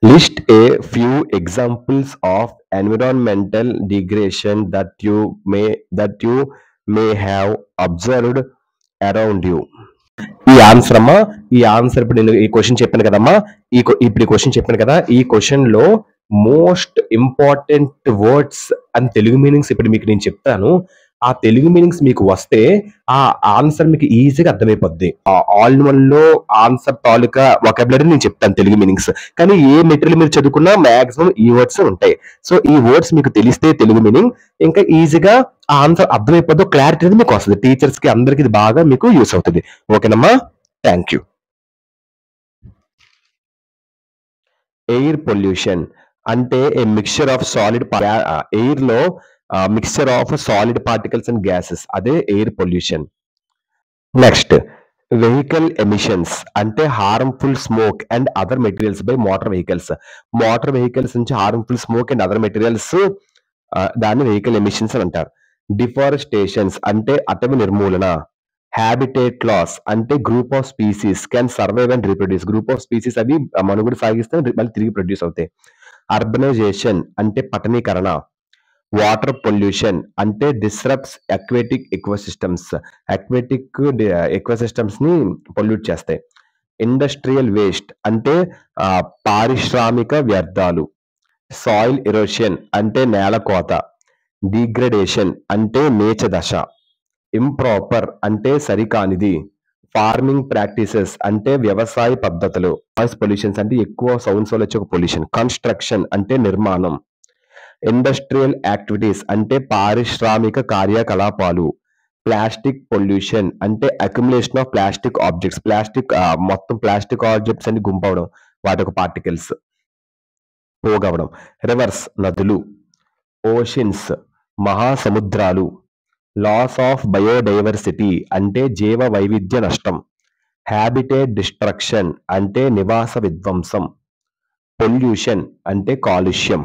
List a few examples of environmental degradation that you may have observed around you. ఈ answer అమ్మా, ఈ answer ఇప్పుడు నేను ఈ క్వశ్చన్ చెప్పాను కదమ్మా, ఇప్పుడు ఈ క్వశ్చన్ చెప్పాను కదా, ఈ క్వశ్చన్ లో మోస్ట్ ఇంపార్టెంట్ వర్డ్స్ అని తెలుగు మీనింగ్స్ ఇప్పుడు మీకు నేను చెప్తాను. ఆ తెలుగు మీనింగ్స్ మీకు వస్తే ఆ ఆన్సర్ మీకు ఈజీగా అర్థమైపోద్ది. ఆల్ ఇన్ వన్ లో ఆన్సర్ తాలూకా వొకాబులరీ నేను చెప్తాను తెలుగు మీనింగ్స్. కానీ ఏ మెటీరియల్ మీరు చదువుకున్నా మాక్సిమం ఈ వర్డ్స్ ఉంటాయి. సో ఈ వర్డ్స్ మీకు తెలిస్తే తెలుగు మీనింగ్ ఇంకా ఈజీగా ఆ ఆన్సర్ అర్థమైపోద్ది, క్లారిటీ అనేది మీకు వస్తుంది. టీచర్స్ కి అందరికి ఇది బాగా మీకు యూస్ అవుతుంది. ఓకేనమ్మా, థ్యాంక్ యూ. ఎయిర్ పొల్యూషన్ అంటే a mixture of solid air లో mixture of solid particles and gases, అదే air pollution. Next, vehicle emissions అంటే harmful smoke and other materials by motor vehicles. Motor vehicles నుంచి harmful smoke and other materials, దాన్ని vehicle emissions అని అంటారు. Deforestations అంటే అటవీ నిర్మూలన. హ్యాబిటేట్ లాస్ అంటే group of species can survive and reproduce. Group of species అవి మనుగడ సాగిస్తే మళ్ళీ తిరిగి ప్రొడ్యూస్ అవుతాయి. అర్బనైజేషన్ అంటే పట్టణీకరణ. వాటర్ పొల్యూషన్ అంటే disrupts aquatic ecosystems. Aquatic ecosystems ని పొల్యూట్ చేస్తాయి. ఇండస్ట్రియల్ వేస్ట్ అంటే పారిశ్రామిక వ్యర్థాలు. సాయిల్ ఎరోషన్ అంటే నేల కోత. డిగ్రేడేషన్ అంటే నీచ దశ. ఇంప్రాపర్ అంటే సరికానిది. ఫార్మింగ్ ప్రాక్టీసెస్ అంటే వ్యవసాయ పద్ధతులు. నాయిస్ పొల్యూషన్స్ అంటే ఎక్కువ సౌండ్స్ వల్ల వచ్చే పొల్యూషన్. కన్స్ట్రక్షన్ అంటే నిర్మాణం. ఇండస్ట్రియల్ యాక్టివిటీస్ అంటే పారిశ్రామిక కార్యకలాపాలు. ప్లాస్టిక్ పొల్యూషన్ అంటే అక్యుములేషన్ ఆఫ్ ప్లాస్టిక్ ఆబ్జెక్ట్స్. మొత్తం ప్లాస్టిక్ ఆబ్జెక్ట్స్ అన్ని గుంపవడం, వాటి యొక్క పార్టికల్స్ పోగవడం. రివర్స్ నదులు. ఓషన్స్ మహాసముద్రాలు. లాస్ ఆఫ్ బయోడైవర్సిటీ అంటే జీవ వైవిధ్య నష్టం. హ్యాబిటేట్ డిస్ట్రక్షన్ అంటే నివాస విధ్వంసం. పొల్యూషన్ అంటే కాలుష్యం.